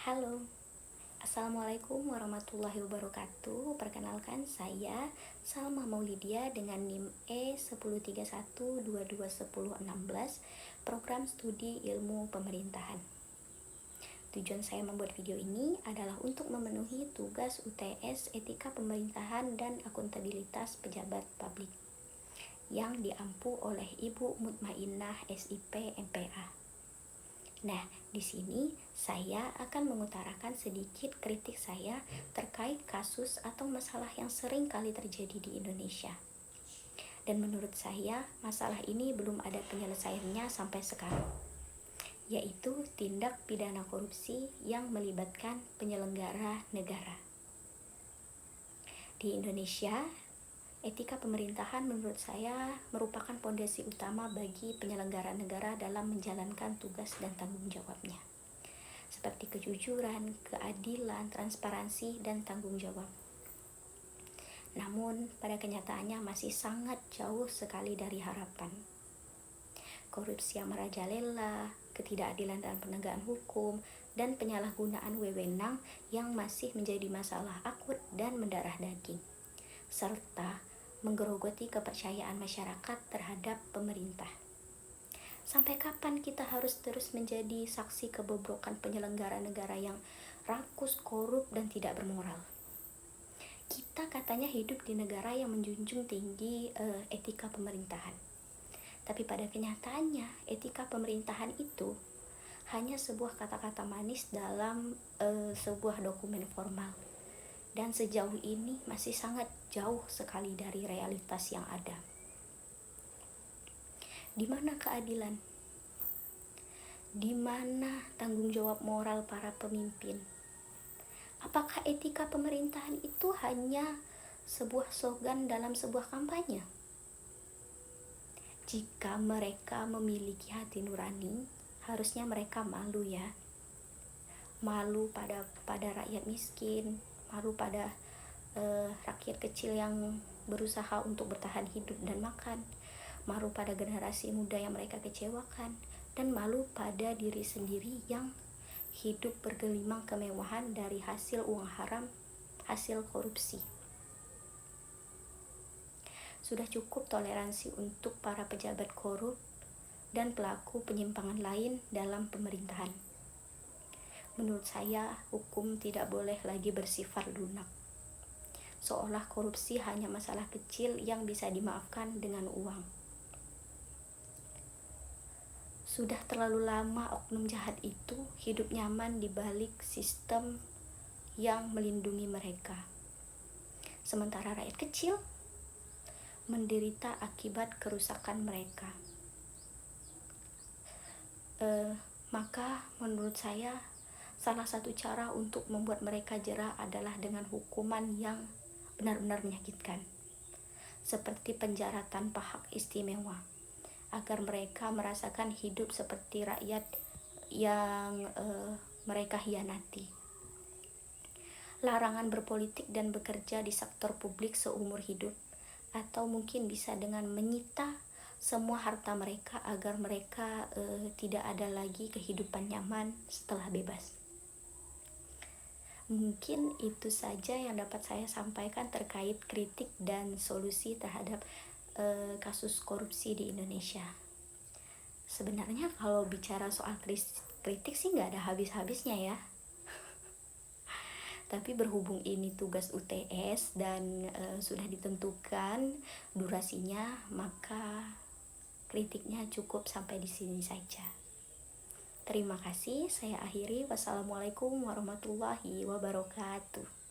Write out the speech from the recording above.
Halo, Assalamualaikum warahmatullahi wabarakatuh. Perkenalkan saya Salma Maulidia dengan NIM E1031221016, Program Studi Ilmu Pemerintahan. Tujuan saya membuat video ini adalah untuk memenuhi tugas UTS Etika Pemerintahan dan Akuntabilitas Pejabat Publik yang diampu oleh Ibu Mutmainnah SIP MPA. Nah, di sini saya akan mengutarakan sedikit kritik saya terkait kasus atau masalah yang sering kali terjadi di Indonesia. Dan menurut saya, masalah ini belum ada penyelesaiannya sampai sekarang, yaitu tindak pidana korupsi yang melibatkan penyelenggara negara. Di Indonesia, etika pemerintahan menurut saya merupakan fondasi utama bagi penyelenggara negara dalam menjalankan tugas dan tanggung jawabnya, seperti kejujuran, keadilan, transparansi, dan tanggung jawab. Namun, pada kenyataannya masih sangat jauh sekali dari harapan. Korupsi yang merajalela, ketidakadilan dalam penegakan hukum, dan penyalahgunaan wewenang yang masih menjadi masalah akut dan mendarah daging, serta menggerogoti kepercayaan masyarakat terhadap pemerintah. Sampai kapan kita harus terus menjadi saksi kebobrokan penyelenggara negara yang rakus, korup, dan tidak bermoral? Kita katanya hidup di negara yang menjunjung tinggi etika pemerintahan. Tapi pada kenyataannya, etika pemerintahan itu hanya sebuah kata-kata manis dalam sebuah dokumen formal. Dan sejauh ini masih sangat jauh sekali dari realitas yang ada. Di mana keadilan? Di mana tanggung jawab moral para pemimpin? Apakah etika pemerintahan itu hanya sebuah slogan dalam sebuah kampanye? Jika mereka memiliki hati nurani, harusnya mereka malu ya. Malu pada rakyat miskin, malu pada rakyat kecil yang berusaha untuk bertahan hidup dan makan, malu pada generasi muda yang mereka kecewakan, dan malu pada diri sendiri yang hidup bergelimang kemewahan dari hasil uang haram, hasil korupsi. Sudah cukup toleransi untuk para pejabat korup dan pelaku penyimpangan lain dalam pemerintahan. Menurut saya, hukum tidak boleh lagi bersifat lunak, seolah korupsi hanya masalah kecil yang bisa dimaafkan dengan uang. Sudah terlalu lama oknum jahat itu hidup nyaman di balik sistem yang melindungi mereka, sementara rakyat kecil menderita akibat kerusakan mereka. Maka menurut saya, salah satu cara untuk membuat mereka jera adalah dengan hukuman yang benar-benar menyakitkan, seperti penjara tanpa hak istimewa, agar mereka merasakan hidup seperti rakyat yang mereka hianati. Larangan berpolitik dan bekerja di sektor publik seumur hidup, atau mungkin bisa dengan menyita semua harta mereka agar mereka tidak ada lagi kehidupan nyaman setelah bebas. Mungkin itu saja yang dapat saya sampaikan terkait kritik dan solusi terhadap kasus korupsi di Indonesia. Sebenarnya kalau bicara soal kritik sih nggak ada habis-habisnya ya. Tapi berhubung ini tugas UTS dan sudah ditentukan durasinya, maka kritiknya cukup sampai di sini saja. Terima kasih, saya akhiri. Wassalamualaikum warahmatullahi wabarakatuh.